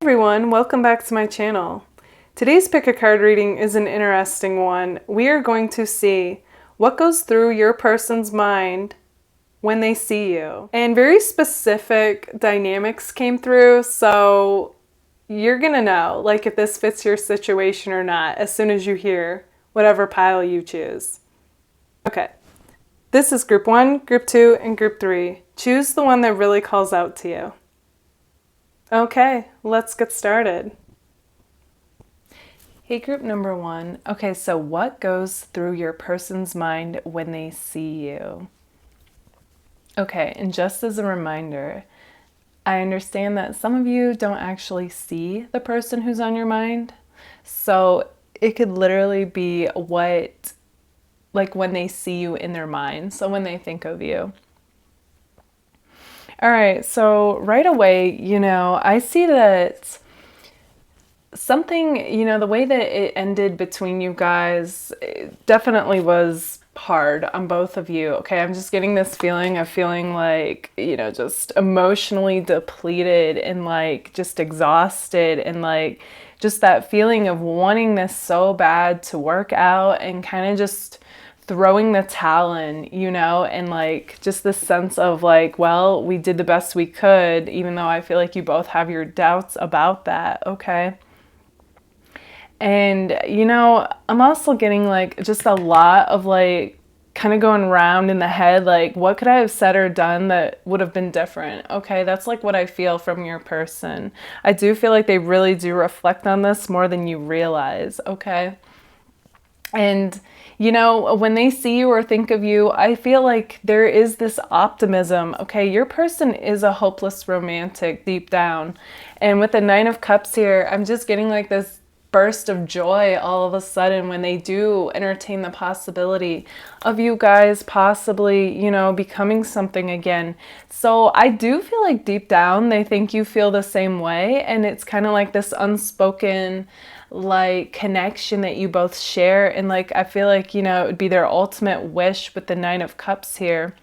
Everyone, welcome back to my channel. Today's pick a card reading is an interesting one. We are going to see what goes through your person's mind when they see you. And very specific dynamics came through, so you're gonna know like if this fits your situation or not as soon as you hear whatever pile you choose. Okay, this is group 1, group 2, and group 3. Choose the one that really calls out to you. Okay, let's get started. Hey, group number 1. Okay, so what goes through your person's mind when they see you? Okay, and just as a reminder, I understand that some of you don't actually see the person who's on your mind. So it could literally be what, like when they see you in their mind. So when they think of you. All right, so right away, I see that something, the way that it ended between you guys definitely was hard on both of you. Okay, I'm just getting this feeling of feeling like, just emotionally depleted and like just exhausted and like just that feeling of wanting this so bad to work out and kind of just throwing the towel in, and like just this sense of like, well, we did the best we could, even though I feel like you both have your doubts about that, okay? And, I'm also getting like just a lot of like kind of going around in the head, like what could I have said or done that would have been different? Okay, that's like what I feel from your person. I do feel like they really do reflect on this more than you realize, okay? And, when they see you or think of you, I feel like there is this optimism. Okay, your person is a hopeless romantic deep down. And with the 9 of Cups here, I'm just getting like this burst of joy all of a sudden when they do entertain the possibility of you guys possibly, becoming something again. So I do feel like deep down they think you feel the same way. And it's kind of like this unspoken like connection that you both share, and like I feel like it would be their ultimate wish with the 9 of Cups here.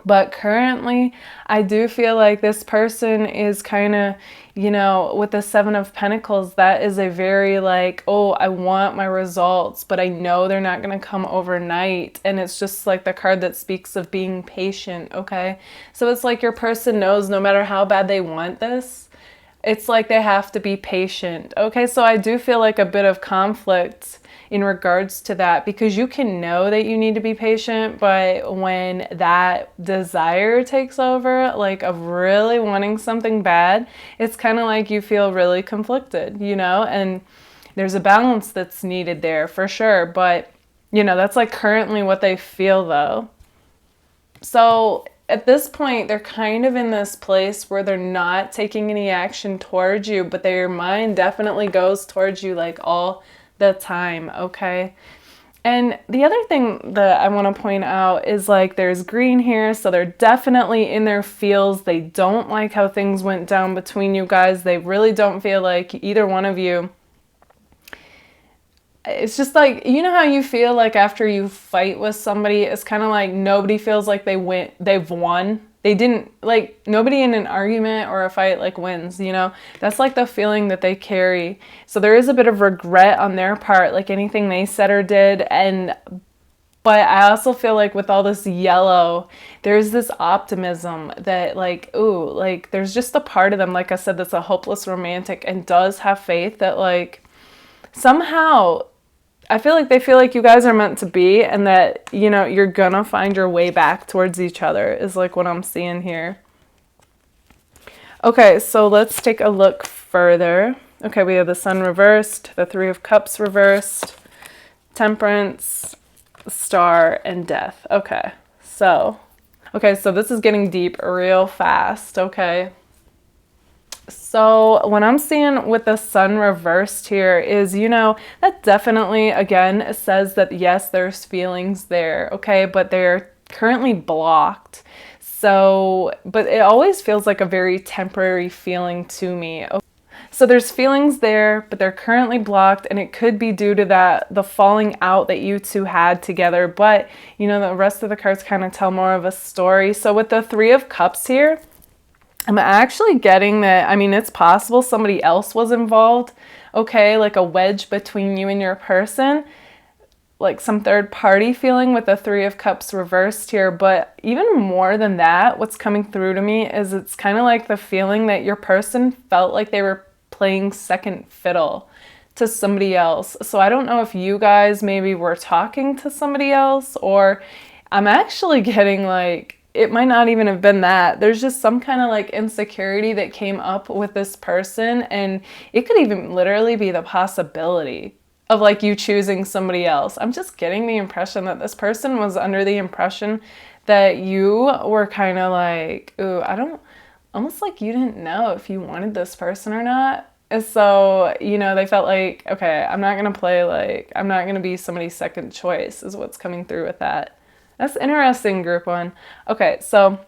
But currently I do feel like this person is kind of, with the 7 of Pentacles, that is a very like, oh, I want my results, but I know they're not going to come overnight. And it's just like the card that speaks of being patient, okay? So it's like your person knows no matter how bad they want this, it's like they have to be patient. Okay, so I do feel like a bit of conflict in regards to that, because you can know that you need to be patient, but when that desire takes over, like of really wanting something bad, it's kind of like you feel really conflicted, and there's a balance that's needed there for sure. But, that's like currently what they feel though. So at this point, they're kind of in this place where they're not taking any action towards you, but their mind definitely goes towards you like all the time, okay? And the other thing that I want to point out is like there's green here, so they're definitely in their feels. They don't like how things went down between you guys. They really don't feel like either one of you. It's just like, how you feel like after you fight with somebody, it's kind of like nobody feels like they've won. They didn't, like, nobody in an argument or a fight like wins, That's like the feeling that they carry. So there is a bit of regret on their part, like anything they said or did. But I also feel like with all this yellow, there's this optimism that like, ooh, like there's just a part of them, like I said, that's a hopeless romantic and does have faith that like somehow I feel like they feel like you guys are meant to be, and that, you're gonna find your way back towards each other is like what I'm seeing here. Okay, so let's take a look further. Okay, we have the Sun reversed, the 3 of Cups reversed, Temperance, Star, and Death. Okay, so this is getting deep real fast, okay? So what I'm seeing with the Sun reversed here is, that definitely, again, says that yes, there's feelings there, okay, but they're currently blocked. So, but it always feels like a very temporary feeling to me. So there's feelings there, but they're currently blocked, and it could be due to the falling out that you two had together. But, the rest of the cards kind of tell more of a story. So with the 3 of Cups here, I'm actually getting that, I mean, it's possible somebody else was involved, okay, like a wedge between you and your person, like some third party feeling with the Three of Cups reversed here. But even more than that, what's coming through to me is it's kind of like the feeling that your person felt like they were playing second fiddle to somebody else. So I don't know if you guys maybe were talking to somebody else, or I'm actually getting like, it might not even have been that. There's just some kind of like insecurity that came up with this person, and it could even literally be the possibility of like you choosing somebody else. I'm just getting the impression that this person was under the impression that you were kind of like, ooh, almost like you didn't know if you wanted this person or not. And so, you know, they felt like, okay, I'm not going to play like, I'm not going to be somebody's second choice is what's coming through with that. That's interesting, group one. Okay, so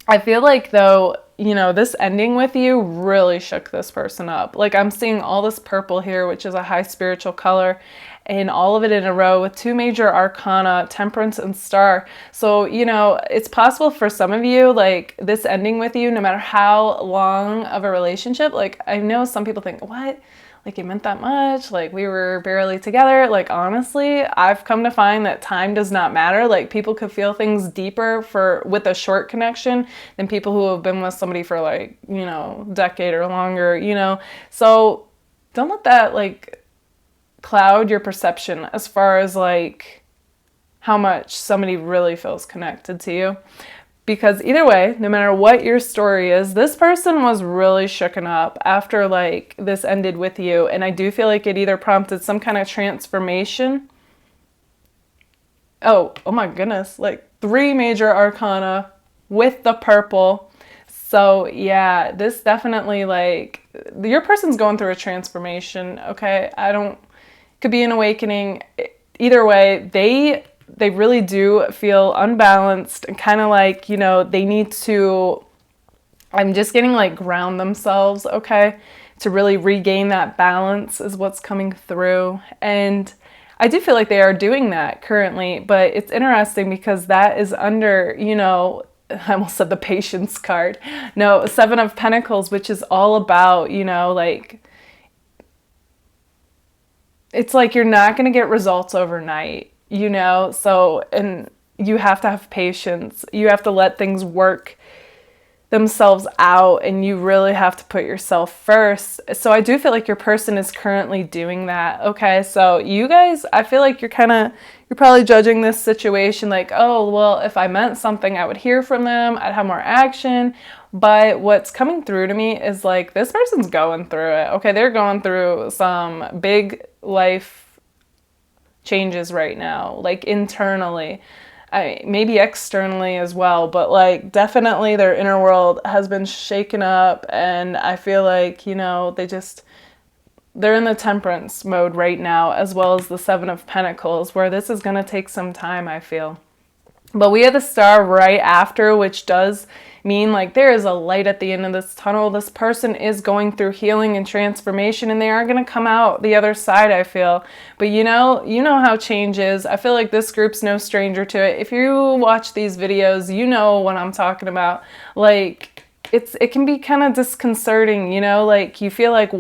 I feel like though, you know, this ending with you really shook this person up. Like I'm seeing all this purple here, which is a high spiritual color, and all of it in a row with two major arcana, Temperance and Star. So, you know, it's possible for some of you, like this ending with you, no matter how long of a relationship, like I know some people think, what? Like it meant that much, like we were barely together. Like honestly, I've come to find that time does not matter. Like people could feel things deeper with a short connection than people who have been with somebody for like, you know, decade or longer, you know. So don't let that like cloud your perception as far as like how much somebody really feels connected to you. Because either way, no matter what your story is, this person was really shooken up after like this ended with you. And I do feel like it either prompted some kind of transformation. Oh my goodness. Like 3 major arcana with the purple. So yeah, this definitely like, your person's going through a transformation, okay? Could be an awakening. Either way, they really do feel unbalanced and kind of like, you know, they need to, I'm just getting like ground themselves, okay, to really regain that balance is what's coming through. And I do feel like they are doing that currently, but it's interesting because that is under, you know, I almost said the Patience card. No, 7 of Pentacles, which is all about, you know, like, it's like you're not going to get results overnight. You know, so, and you have to have patience. You have to let things work themselves out, and you really have to put yourself first. So I do feel like your person is currently doing that. Okay, so you guys, I feel like you're probably judging this situation like, oh, well, if I meant something, I would hear from them, I'd have more action. But what's coming through to me is like, this person's going through it. Okay, they're going through some big life changes right now, like internally, maybe externally as well, but like definitely their inner world has been shaken up. And I feel like, you know, they're in the Temperance mode right now, as well as the 7 of Pentacles, where this is going to take some time, I feel. But we have the Star right after, which does mean like there is a light at the end of this tunnel. This person is going through healing and transformation, and they are going to come out the other side, I feel. But you know how change is. I feel like this group's no stranger to it. If you watch these videos, you know what I'm talking about. Like it can be kind of disconcerting, you know, like you feel like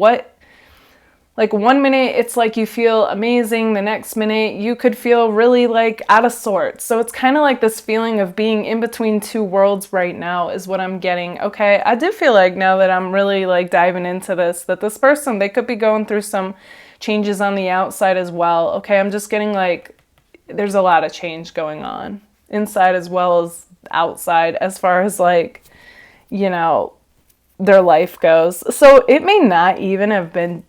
like 1 minute it's like you feel amazing, the next minute you could feel really like out of sorts. So it's kind of like this feeling of being in between 2 worlds right now is what I'm getting. Okay, I do feel like now that I'm really like diving into this, that this person, they could be going through some changes on the outside as well. Okay, I'm just getting like there's a lot of change going on inside as well as outside as far as like, you know, their life goes. So it may not even have been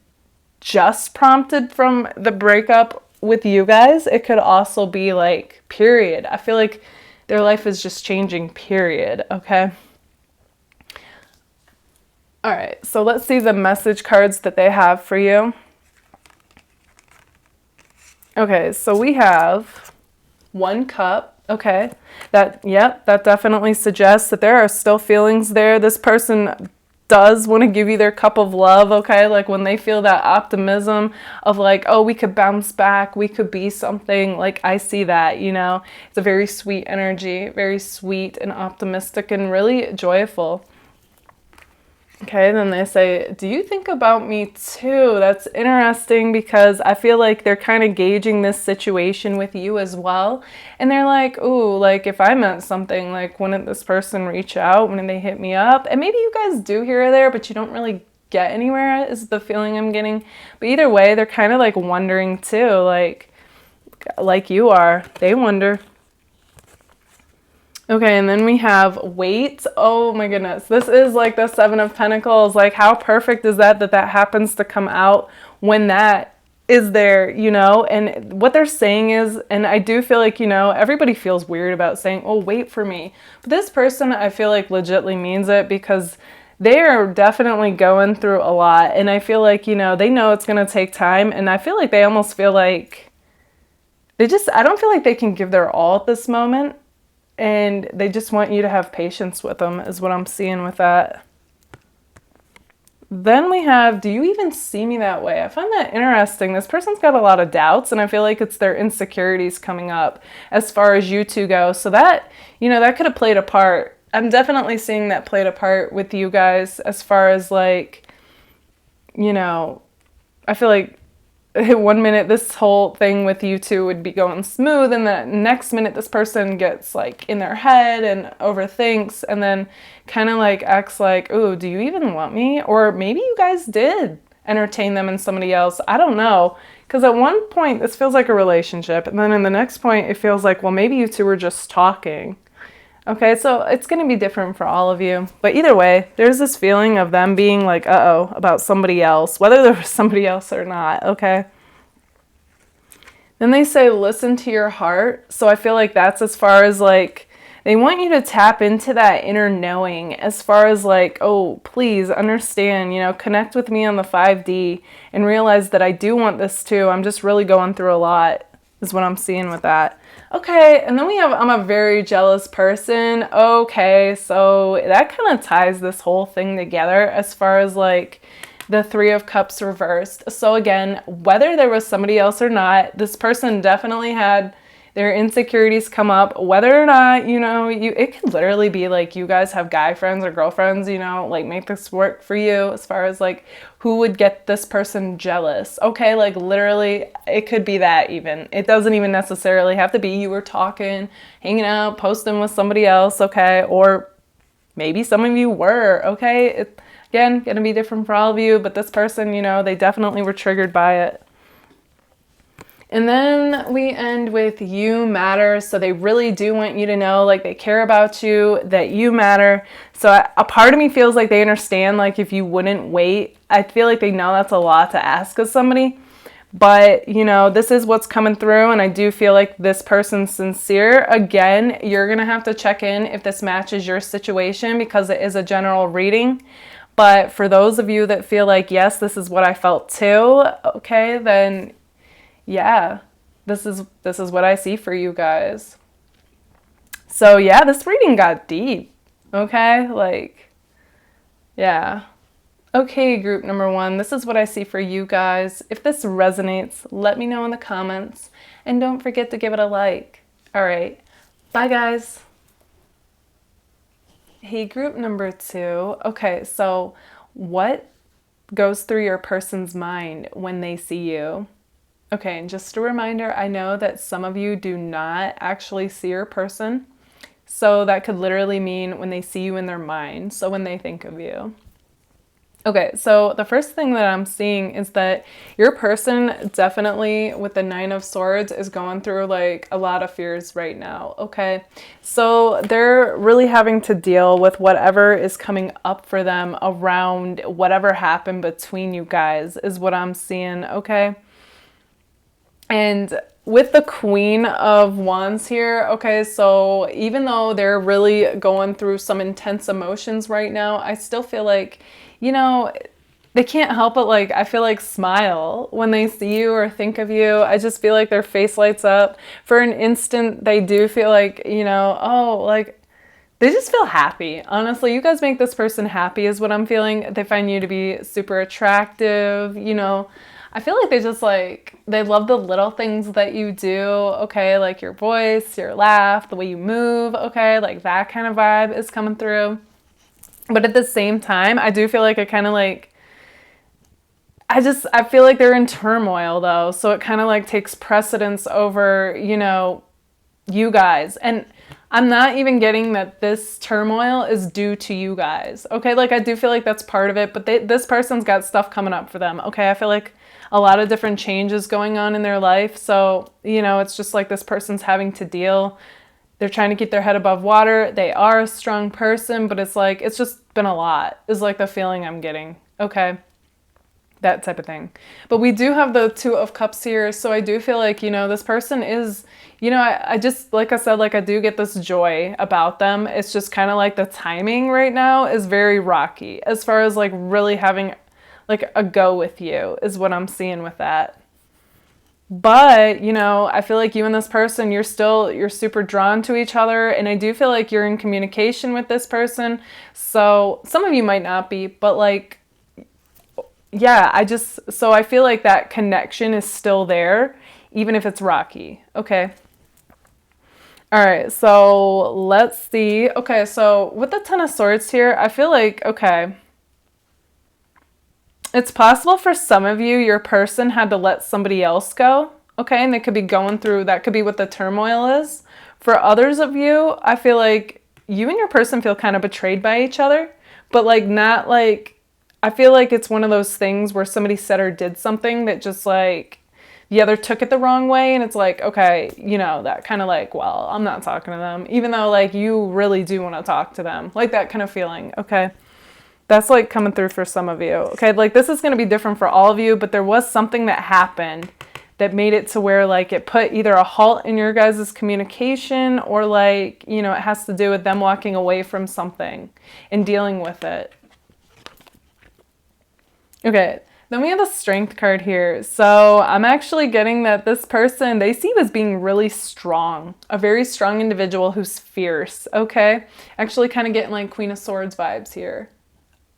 just prompted from the breakup with you guys. It could also be like, period. I feel like their life is just changing, period. Okay. All right. So let's see the message cards that they have for you. Okay. So we have 1 cup. Okay. That definitely suggests that there are still feelings there. This person does want to give you their cup of love, okay? Like when they feel that optimism of like, oh, we could bounce back, we could be something, like I see that, you know? It's a very sweet energy, very sweet and optimistic and really joyful. Okay, then they say, do you think about me too? That's interesting because I feel like they're kind of gauging this situation with you as well. And they're like, ooh, like if I meant something, like wouldn't this person reach out? Wouldn't they hit me up? And maybe you guys do here or there, but you don't really get anywhere, is the feeling I'm getting. But either way, they're kind of like wondering too, like you are. They wonder. Okay, and then we have wait. Oh my goodness. This is like the Seven of Pentacles. Like how perfect is that that happens to come out when that is there, you know? And what they're saying is, and I do feel like, you know, everybody feels weird about saying, oh, wait for me. But this person, I feel like legitimately means it because they are definitely going through a lot. And I feel like, you know, they know it's going to take time. And I feel like they almost feel like I don't feel like they can give their all at this moment. And they just want you to have patience with them, is what I'm seeing with that. Then we have, do you even see me that way? I find that interesting. This person's got a lot of doubts, and I feel like it's their insecurities coming up as far as you two go. So that, you know, that could have played a part. I'm definitely seeing that played a part with you guys as far as like, you know, I feel like 1 minute this whole thing with you two would be going smooth, and the next minute this person gets like in their head and overthinks, and then kind of like acts like, ooh, do you even want me? Or maybe you guys did entertain them and somebody else. I don't know, because at one point this feels like a relationship, and then in the next point it feels like, well, maybe you two were just talking. Okay, so it's going to be different for all of you. But either way, there's this feeling of them being like, uh-oh, about somebody else, whether there was somebody else or not, okay? Then they say, listen to your heart. So I feel like that's as far as like, they want you to tap into that inner knowing as far as like, oh, please understand, you know, connect with me on the 5D and realize that I do want this too. I'm just really going through a lot, is what I'm seeing with that. Okay, and then we have, I'm a very jealous person. Okay, so that kind of ties this whole thing together as far as like the Three of Cups reversed. So again, whether there was somebody else or not, this person definitely had their insecurities come up, whether or not, you know, it could literally be like you guys have guy friends or girlfriends, you know, like make this work for you as far as like who would get this person jealous. Okay, like literally it could be that even. It doesn't even necessarily have to be you were talking, hanging out, posting with somebody else, okay? Or maybe some of you were, okay? Again, going to be different for all of you, but this person, you know, they definitely were triggered by it. And then we end with you matter. So they really do want you to know, like they care about you, that you matter. So a part of me feels like they understand, like if you wouldn't wait, I feel like they know that's a lot to ask of somebody. But, you know, this is what's coming through, and I do feel like this person's sincere. Again, you're going to have to check in if this matches your situation because it is a general reading. But for those of you that feel like, yes, this is what I felt too, okay, then yeah, this is what I see for you guys. So yeah, this reading got deep, okay? Like, yeah. Okay, group number 1, this is what I see for you guys. If this resonates, let me know in the comments. And don't forget to give it a like. All right, bye guys. Hey, group number 2. Okay, so what goes through your person's mind when they see you? Okay, and just a reminder, I know that some of you do not actually see your person. So that could literally mean when they see you in their mind, so when they think of you. Okay, so the first thing that I'm seeing is that your person definitely with the 9 of Swords is going through like a lot of fears right now, okay? So they're really having to deal with whatever is coming up for them around whatever happened between you guys is what I'm seeing, okay? And with the Queen of Wands here, okay, so even though they're really going through some intense emotions right now, I still feel like, you know, they can't help but like, I feel like smile when they see you or think of you. I just feel like their face lights up. For an instant, they do feel like, you know, oh, like, they just feel happy. Honestly, you guys make this person happy is what I'm feeling. They find you to be super attractive, you know. I feel like they just like, they love the little things that you do, okay? Like your voice, your laugh, the way you move, okay? Like that kind of vibe is coming through. But at the same time, I do feel like it kind of like, I feel like they're in turmoil though. So it kind of like takes precedence over, you know, you guys. And I'm not even getting that this turmoil is due to you guys. Okay, like I do feel like that's part of it, but this person's got stuff coming up for them. Okay, I feel like a lot of different changes going on in their life. So, you know, it's just like this person's having to deal. They're trying to keep their head above water. They are a strong person, but it's like, it's just been a lot, is like the feeling I'm getting. Okay. That type of thing. But we do have the Two of Cups here. So I do feel like, you know, this person is, you know, I just, like I said, like I do get this joy about them. It's just kind of like the timing right now is very rocky as far as like really having like a go with you is what I'm seeing with that. But, you know, I feel like you and this person, you're super drawn to each other. And I do feel like you're in communication with this person. So some of you might not be, but like, yeah, so I feel like that connection is still there, even if it's rocky. Okay. All right, so let's see. Okay, so with the Ten of Swords here, I feel like, okay, it's possible for some of you, your person had to let somebody else go. Okay, and they could be going through, that could be what the turmoil is. For others of you, I feel like you and your person feel kind of betrayed by each other, but like not like, I feel like it's one of those things where somebody said or did something that just like the other took it the wrong way. And it's like, okay, you know, that kind of like, well, I'm not talking to them, even though like you really do want to talk to them. Like that kind of feeling. Okay. That's like coming through for some of you. Okay. Like this is going to be different for all of you, but there was something that happened that made it to where like it put either a halt in your guys' communication or like, you know, it has to do with them walking away from something and dealing with it. Okay, then we have the Strength card here. So I'm actually getting that this person, they see you as being really strong, a very strong individual who's fierce, okay? Actually kind of getting like Queen of Swords vibes here.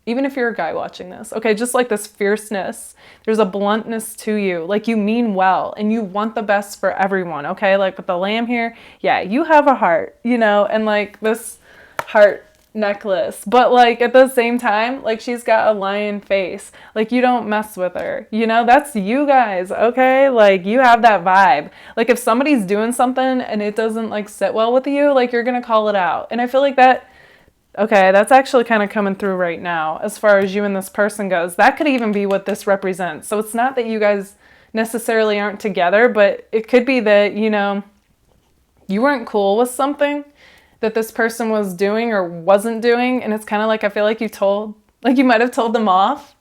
Even if you're a guy watching this, okay? Just like this fierceness. There's a bluntness to you. Like you mean well and you want the best for everyone, okay? Like with the Lamb here, yeah, you have a heart, you know, and like this heart necklace, but like at the same time, like she's got a lion face, like you don't mess with her, you know, that's you guys, okay? Like you have that vibe. Like if somebody's doing something and it doesn't like sit well with you, like you're gonna call it out. And I feel like that, okay, that's actually kind of coming through right now as far as you and this person goes. That could even be what this represents. So it's not that you guys necessarily aren't together, but it could be that, you know, you weren't cool with something that this person was doing or wasn't doing, and it's kind of like I feel like you might have told them off,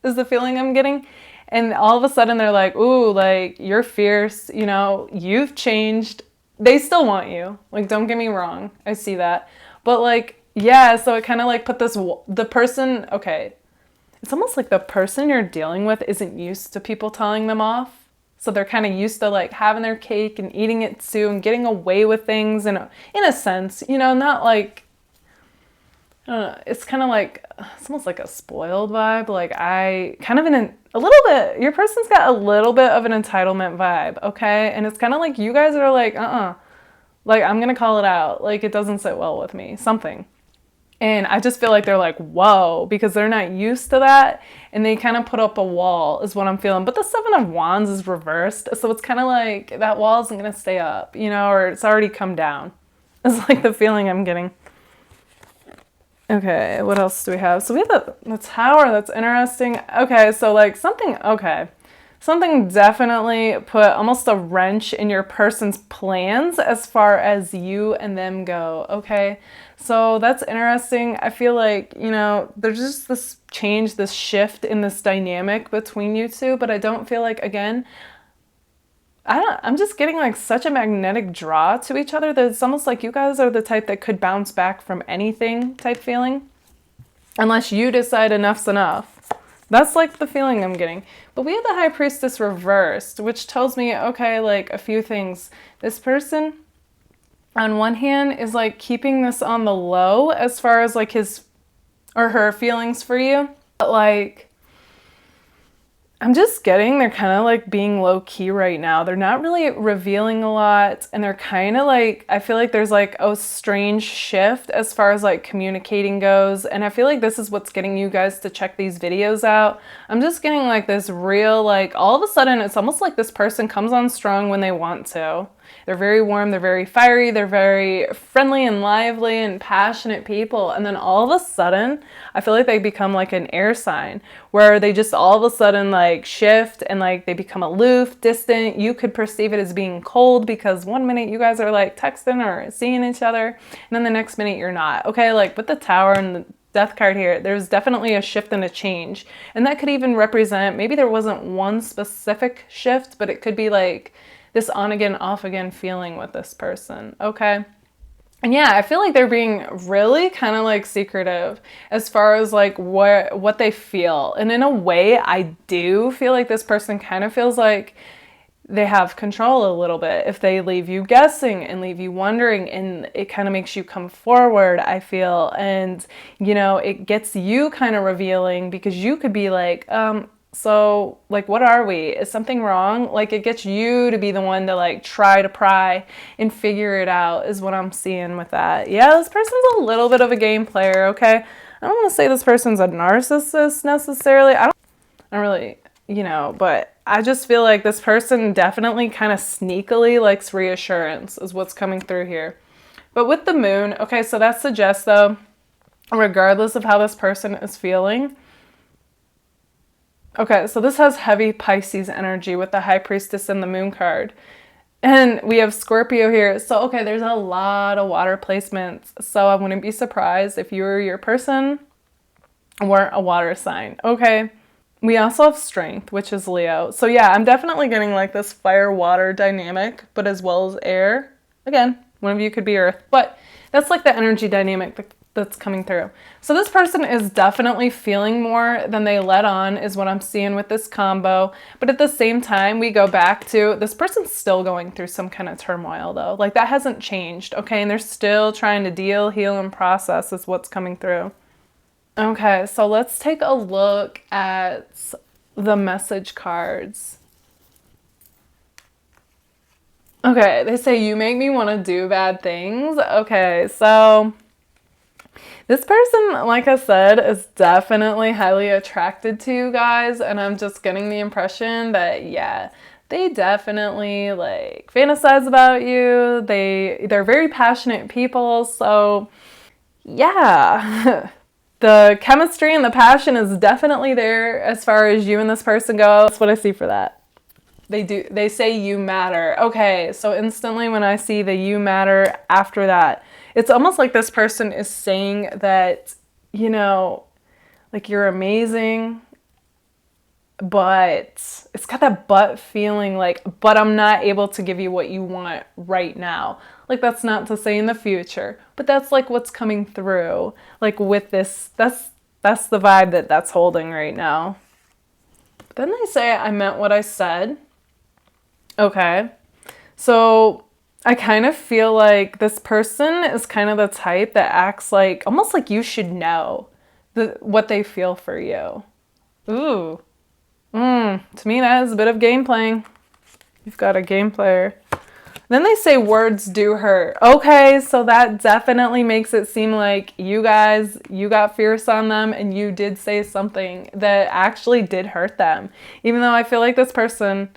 is the feeling I'm getting. And all of a sudden they're like, ooh, like you're fierce, you know, you've changed. They still want you, like don't get me wrong, I see that, but like yeah, so it kind of like put the person, okay, it's almost like the person you're dealing with isn't used to people telling them off. So they're kind of used to like having their cake and eating it too and getting away with things in a sense, you know, not like, I don't know, it's kind of like, it's almost like a spoiled vibe. Like I kind of a little bit, your person's got a little bit of an entitlement vibe, okay? And it's kind of like you guys are like, like I'm going to call it out. Like it doesn't sit well with me, something. And I just feel like they're like, whoa, because they're not used to that. And they kind of put up a wall is what I'm feeling. But the Seven of Wands is reversed. So it's kind of like that wall isn't going to stay up, you know, or it's already come down. It's like the feeling I'm getting. Okay, what else do we have? So we have the Tower. That's interesting. Okay, so like something definitely put almost a wrench in your person's plans as far as you and them go, okay? So that's interesting. I feel like, you know, there's just this change, this shift in this dynamic between you two, but I don't feel like, again, I'm just getting like such a magnetic draw to each other that it's almost like you guys are the type that could bounce back from anything type feeling, unless you decide enough's enough. That's like the feeling I'm getting. But we have the High Priestess reversed, which tells me, okay, like a few things. This person, on one hand, is like keeping this on the low as far as like his or her feelings for you. But like, I'm just getting they're kind of like being low key right now. They're not really revealing a lot, and they're kind of like, I feel like there's like a strange shift as far as like communicating goes, and I feel like this is what's getting you guys to check these videos out. I'm just getting like this real, like all of a sudden it's almost like this person comes on strong when they want to. They're very warm, they're very fiery, they're very friendly and lively and passionate people. And then all of a sudden, I feel like they become like an air sign where they just all of a sudden like shift and like they become aloof, distant. You could perceive it as being cold because one minute you guys are like texting or seeing each other, and then the next minute you're not. Okay, like with the Tower and the Death card here, there's definitely a shift and a change. And that could even represent, maybe there wasn't one specific shift, but it could be like this on again, off again feeling with this person, okay? And yeah, I feel like they're being really kind of like secretive as far as like what they feel. And in a way, I do feel like this person kind of feels like they have control a little bit if they leave you guessing and leave you wondering, and it kind of makes you come forward, I feel. And, you know, it gets you kind of revealing because you could be like, so, like, what are we? Is something wrong? Like, it gets you to be the one to, like, try to pry and figure it out is what I'm seeing with that. Yeah, this person's a little bit of a game player, okay? I don't want to say this person's a narcissist necessarily. I don't really, you know, but I just feel like this person definitely kind of sneakily likes reassurance is what's coming through here. But with the moon, okay, so that suggests, though, regardless of how this person is feeling, okay, so this has heavy Pisces energy with the High Priestess and the Moon card. And we have Scorpio here. So, okay, there's a lot of water placements. So I wouldn't be surprised if you or your person weren't a water sign. Okay. We also have Strength, which is Leo. So yeah, I'm definitely getting like this fire-water dynamic, but as well as air. Again, one of you could be Earth. But that's like the energy dynamic that's coming through. So this person is definitely feeling more than they let on is what I'm seeing with this combo. But at the same time, we go back to this person's still going through some kind of turmoil though. Like that hasn't changed, okay? And they're still trying to deal, heal, and process is what's coming through. Okay, so let's take a look at the message cards. Okay, they say you make me want to do bad things. Okay, so this person, like I said, is definitely highly attracted to you guys, and I'm just getting the impression that, yeah, they definitely like fantasize about you. They're very passionate people, so yeah. The chemistry and the passion is definitely there as far as you and this person go. That's what I see for that. They say you matter. Okay, so instantly when I see the you matter after that, it's almost like this person is saying that, you know, like you're amazing, but it's got that but feeling like, but I'm not able to give you what you want right now. Like that's not to say in the future, but that's like what's coming through. Like with this, that's the vibe that's holding right now. But then they say I meant what I said. Okay. So I kind of feel like this person is kind of the type that acts like, almost like you should know what they feel for you. Ooh. To me, that is a bit of game playing. You've got a game player. Then they say words do hurt. Okay, so that definitely makes it seem like you guys, you got fierce on them and you did say something that actually did hurt them. Even though I feel like this person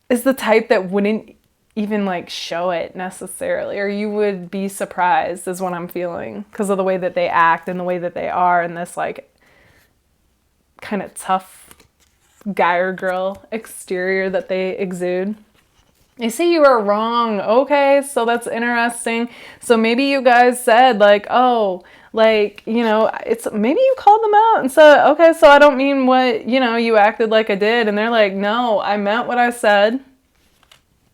is the type that wouldn't even like show it necessarily, or you would be surprised is what I'm feeling because of the way that they act and the way that they are in this like kind of tough guy or girl exterior that they exude. They say you are wrong. Okay, so that's interesting. So maybe you guys said like, oh, like, you know, it's maybe you called them out and said, okay, so I don't mean what, you know, you acted like I did. And they're like, no, I meant what I said.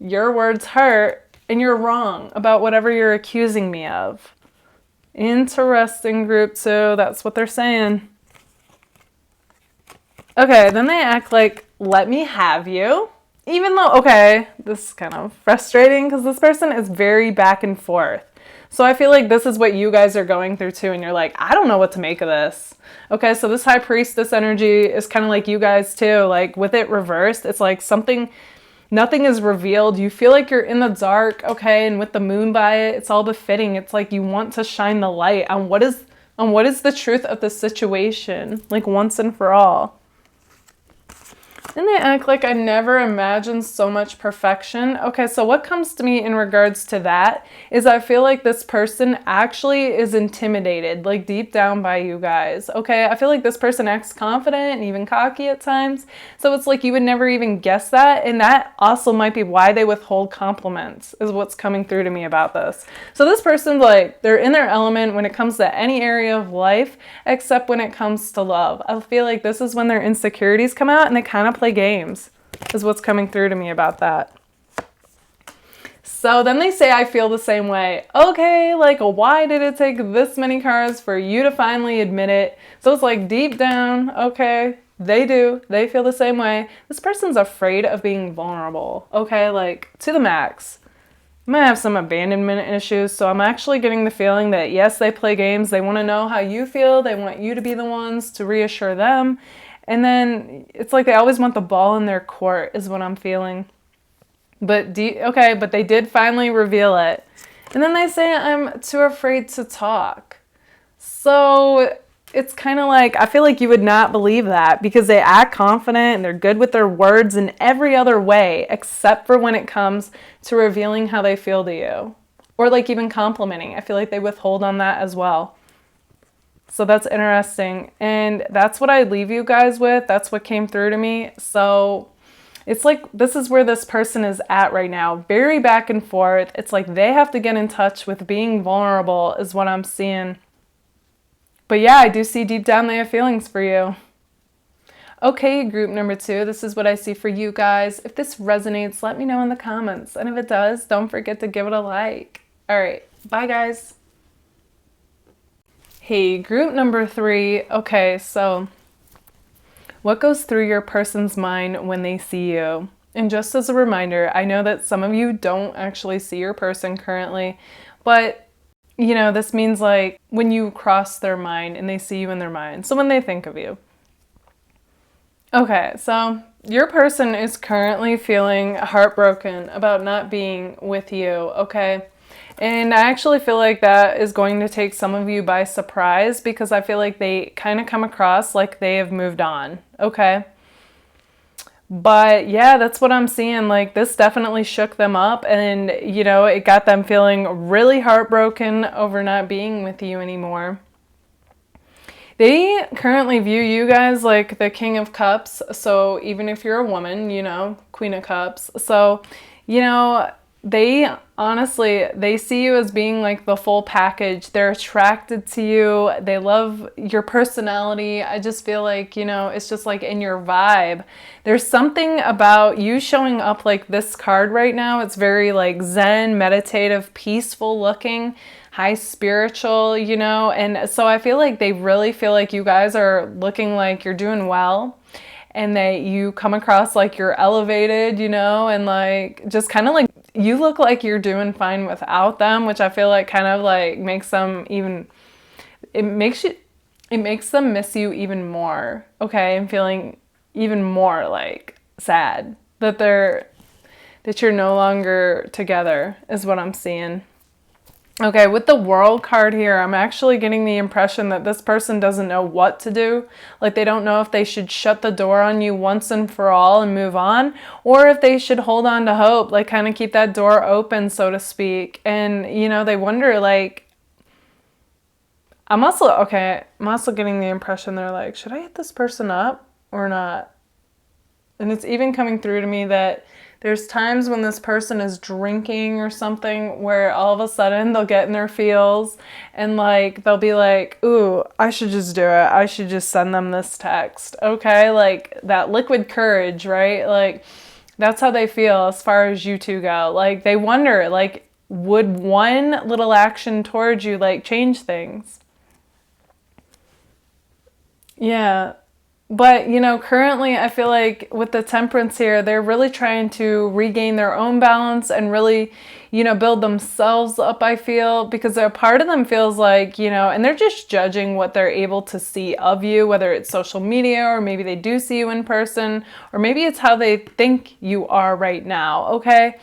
Your words hurt and you're wrong about whatever you're accusing me of. Interesting, group two. That's what they're saying. Okay, then they act like, let me have you. even though, okay, this is kind of frustrating because this person is very back and forth. So I feel like this is what you guys are going through too, and you're like, I don't know what to make of this. Okay, so this high priestess energy is kind of like you guys too. Like with it reversed, it's like nothing is revealed. You feel like you're in the dark, okay, and with the moon by it, it's all befitting. It's like you want to shine the light on what is the truth of the situation, like once and for all. And they act like I never imagined so much perfection. Okay, so what comes to me in regards to that is I feel like this person actually is intimidated, like deep down by you guys. Okay, I feel like this person acts confident and even cocky at times. So it's like you would never even guess that. And that also might be why they withhold compliments, is what's coming through to me about this. So this person's like, they're in their element when it comes to any area of life, except when it comes to love. I feel like this is when their insecurities come out and they kind of play games, is what's coming through to me about that. So then they say, I feel the same way. Okay, like why did it take this many cards for you to finally admit it? So it's like deep down, okay, they feel the same way. This person's afraid of being vulnerable, okay, like to the max. I might have some abandonment issues, so I'm actually getting the feeling that yes, they play games. They want to know how you feel. They want you to be the ones to reassure them. And then it's like they always want the ball in their court is what I'm feeling. But but they did finally reveal it. And then they say I'm too afraid to talk. So it's kind of like, I feel like you would not believe that because they act confident and they're good with their words in every other way except for when it comes to revealing how they feel to you. Or like even complimenting. I feel like they withhold on that as well. So that's interesting. And that's what I leave you guys with. That's what came through to me. So it's like this is where this person is at right now. Very back and forth. It's like they have to get in touch with being vulnerable is what I'm seeing. But yeah, I do see deep down they have feelings for you. Okay, group number 2, this is what I see for you guys. If this resonates, let me know in the comments. And if it does, don't forget to give it a like. All right, bye guys. Hey, group number 3. Okay, so what goes through your person's mind when they see you? And just as a reminder, I know that some of you don't actually see your person currently, but you know, this means like when you cross their mind and they see you in their mind. So when they think of you. Okay, so your person is currently feeling heartbroken about not being with you, okay? And I actually feel like that is going to take some of you by surprise because I feel like they kind of come across like they have moved on, okay? But yeah, that's what I'm seeing. Like this definitely shook them up and, you know, it got them feeling really heartbroken over not being with you anymore. They currently view you guys like the King of Cups. So even if you're a woman, you know, Queen of Cups. So, you know, they honestly, they see you as being like the full package. They're attracted to you. They love your personality. I just feel like, you know, it's just like in your vibe. There's something about you showing up like this card right now. It's very like Zen, meditative, peaceful looking, high spiritual, you know. And so I feel like they really feel like you guys are looking like you're doing well. And that you come across like you're elevated, you know, and like just kind of like you look like you're doing fine without them, which I feel like kind of like makes them even, it makes them miss you even more. Okay, I'm feeling even more like sad that you're no longer together is what I'm seeing. Okay, with the World card here, I'm actually getting the impression that this person doesn't know what to do. Like they don't know if they should shut the door on you once and for all and move on, or if they should hold on to hope, like kind of keep that door open, so to speak. And, you know, they wonder like, I'm also getting the impression they're like, should I hit this person up or not? And it's even coming through to me that there's times when this person is drinking or something where all of a sudden they'll get in their feels and like they'll be like, ooh, I should just do it. I should just send them this text. Okay, like that liquid courage, right? Like that's how they feel as far as you two go. Like they wonder, like, would one little action towards you like change things? Yeah. But, you know, currently I feel like with the Temperance here, they're really trying to regain their own balance and really, you know, build themselves up, I feel, because a part of them feels like, you know, and they're just judging what they're able to see of you, whether it's social media or maybe they do see you in person, or maybe it's how they think you are right now, okay?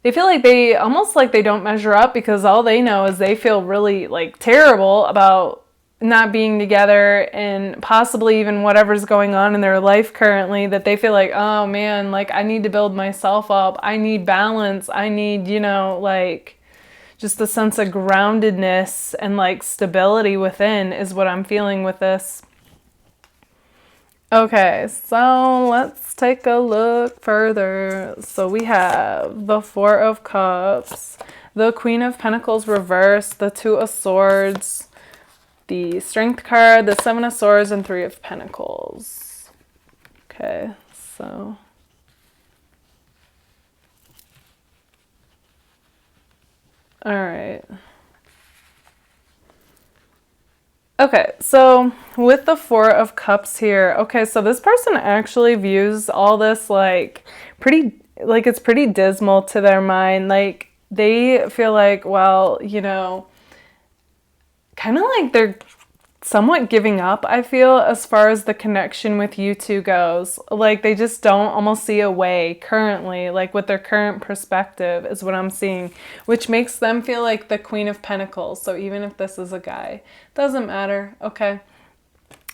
They feel like they almost like they don't measure up because all they know is they feel really like terrible about not being together and possibly even whatever's going on in their life currently, that they feel like, oh man, like I need to build myself up. I need balance. I need, you know, like just a sense of groundedness and like stability within is what I'm feeling with this. Okay, so let's take a look further. So we have the Four of Cups, the Queen of Pentacles reversed, the Two of Swords, the Strength card, the Seven of Swords, and Three of Pentacles. Okay, so all right. Okay, so with the Four of Cups here, okay, so this person actually views all this like it's pretty dismal to their mind. Like they feel like, well, you know, kind of like they're somewhat giving up, I feel, as far as the connection with you two goes. Like they just don't almost see a way currently, like with their current perspective is what I'm seeing, which makes them feel like the Queen of Pentacles. So even if this is a guy, doesn't matter, okay?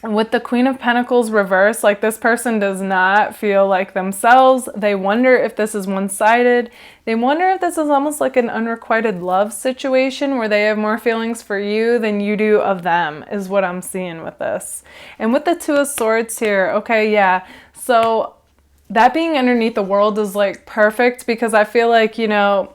And with the Queen of Pentacles reversed, like this person does not feel like themselves. They wonder if this is one-sided. They wonder if this is almost like an unrequited love situation where they have more feelings for you than you do of them, is what I'm seeing with this. And with the Two of Swords here, okay, yeah. So that being underneath the world is like perfect because I feel like, you know,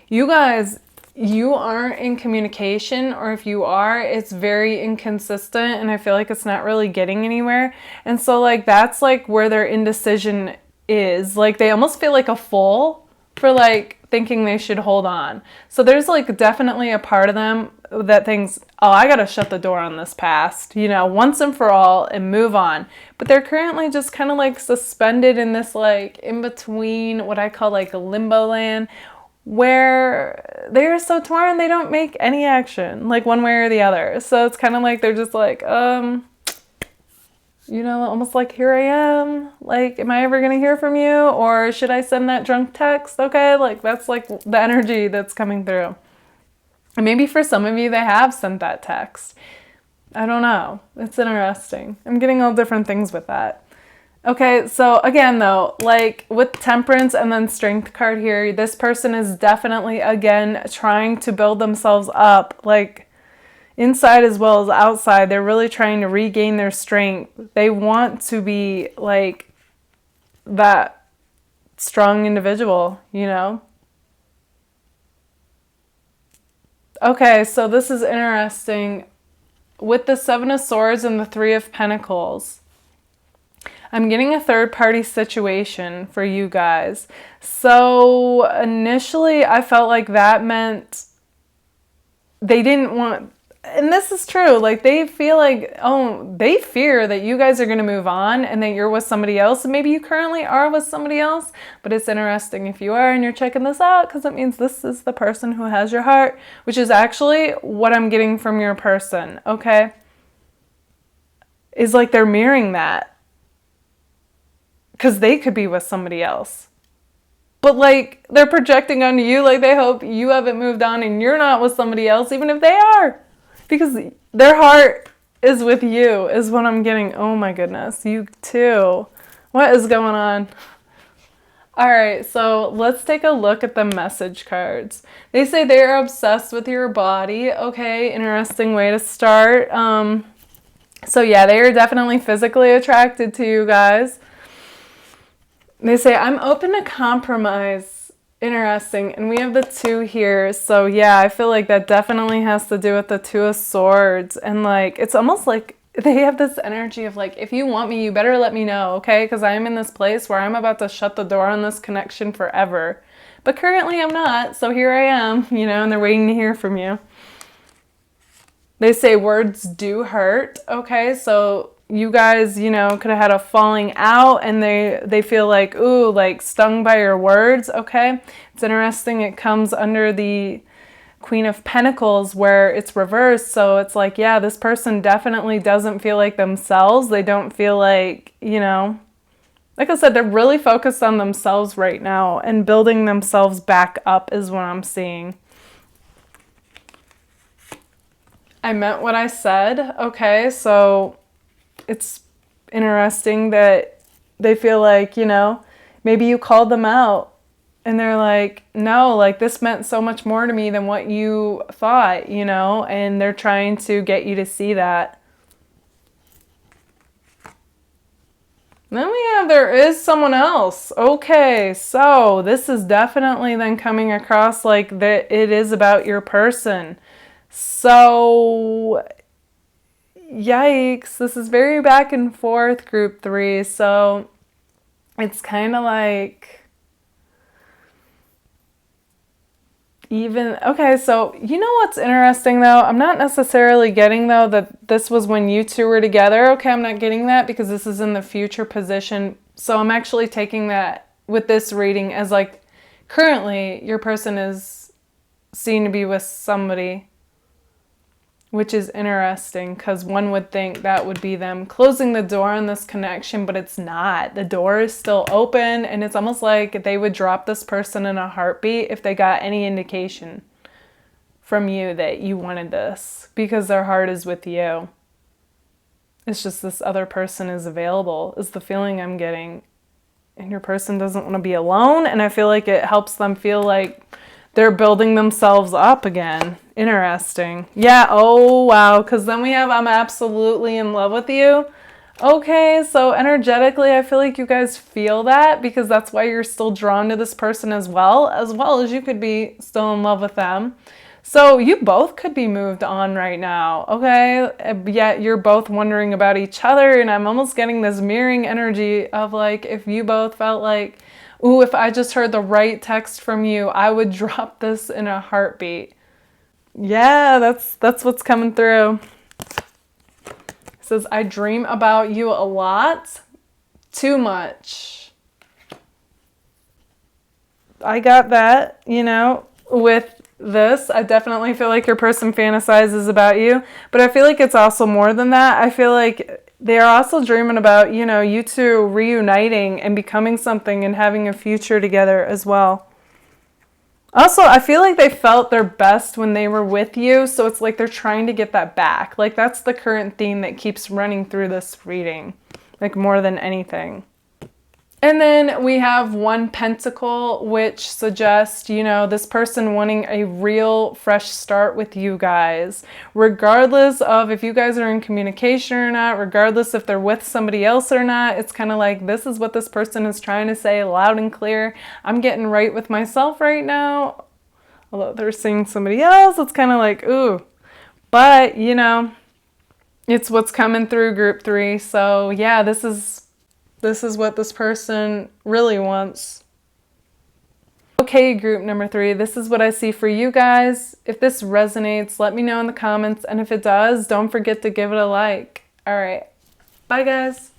you guys, you aren't in communication, or if you are, it's very inconsistent and I feel like it's not really getting anywhere. And so like that's like where their indecision is. Like they almost feel like a fool for like thinking they should hold on. So there's like definitely a part of them that thinks, oh, I gotta shut the door on this past, you know, once and for all and move on. But they're currently just kind of like suspended in this like in between, what I call like a limbo land, where they're so torn they don't make any action, like one way or the other. So it's kind of like they're just like, you know, almost like, here I am. Like, am I ever going to hear from you? Or should I send that drunk text? Okay, like that's like the energy that's coming through. And maybe for some of you, they have sent that text. I don't know. It's interesting. I'm getting all different things with that. Okay, so again though, like with Temperance and then Strength card here, this person is definitely, again, trying to build themselves up, like inside as well as outside. They're really trying to regain their strength. They want to be like that strong individual, you know? Okay, so this is interesting. With the Seven of Swords and the Three of Pentacles, I'm getting a third-party situation for you guys. So initially, I felt like that meant they didn't want, and this is true, like they feel like, oh, they fear that you guys are going to move on and that you're with somebody else. And maybe you currently are with somebody else, but it's interesting if you are and you're checking this out because it means this is the person who has your heart, which is actually what I'm getting from your person, okay? Is like they're mirroring that. Because they could be with somebody else. But like they're projecting onto you, like they hope you haven't moved on and you're not with somebody else, even if they are. Because their heart is with you, is what I'm getting. Oh my goodness, you too. What is going on? All right, so let's take a look at the message cards. They say they're obsessed with your body. Okay, interesting way to start. So yeah, they are definitely physically attracted to you guys. They say, I'm open to compromise. Interesting. And we have the Two here. So yeah, I feel like that definitely has to do with the Two of Swords. And like, it's almost like they have this energy of like, if you want me, you better let me know, okay? Because I am in this place where I'm about to shut the door on this connection forever. But currently I'm not. So here I am, you know, and they're waiting to hear from you. They say words do hurt. Okay, so you guys, you know, could have had a falling out and they feel like, ooh, like stung by your words. Okay. It's interesting. It comes under the Queen of Pentacles where it's reversed. So it's like, yeah, this person definitely doesn't feel like themselves. They don't feel like, you know, like I said, they're really focused on themselves right now and building themselves back up is what I'm seeing. I meant what I said. Okay, so it's interesting that they feel like, you know, maybe you called them out and they're like, no, like this meant so much more to me than what you thought, you know, and they're trying to get you to see that. Then we have, there is someone else. Okay, so this is definitely then coming across like that it is about your person. So, yikes, this is very back and forth, group 3. So, it's kind of like even, okay, so you know what's interesting though? I'm not necessarily getting though that this was when you two were together. Okay, I'm not getting that because this is in the future position. So, I'm actually taking that with this reading as like currently your person is seen to be with somebody. Which is interesting because one would think that would be them closing the door on this connection, but it's not. The door is still open and it's almost like they would drop this person in a heartbeat if they got any indication from you that you wanted this because their heart is with you. It's just this other person is available is the feeling I'm getting. And your person doesn't want to be alone and I feel like it helps them feel like they're building themselves up again. Interesting. Yeah, oh wow, because then we have I'm absolutely in love with you. Okay, so energetically, I feel like you guys feel that because that's why you're still drawn to this person as well as you could be still in love with them. So you both could be moved on right now, okay? Yet you're both wondering about each other and I'm almost getting this mirroring energy of like if you both felt like, ooh, if I just heard the right text from you, I would drop this in a heartbeat. Yeah, that's what's coming through. It says, I dream about you a lot. Too much. I got that, you know, with this. I definitely feel like your person fantasizes about you, but I feel like it's also more than that. I feel like they're also dreaming about, you know, you two reuniting and becoming something and having a future together as well. Also, I feel like they felt their best when they were with you, so it's like they're trying to get that back. Like that's the current theme that keeps running through this reading, like more than anything. And then we have 1 pentacle, which suggests, you know, this person wanting a real fresh start with you guys. Regardless of if you guys are in communication or not, regardless if they're with somebody else or not, it's kind of like this is what this person is trying to say loud and clear. I'm getting right with myself right now. Although they're seeing somebody else, it's kind of like, ooh. But, you know, it's what's coming through group 3. So, yeah, this is what this person really wants. Okay, group number 3, this is what I see for you guys. If this resonates, let me know in the comments. And if it does, don't forget to give it a like. All right. Bye, guys.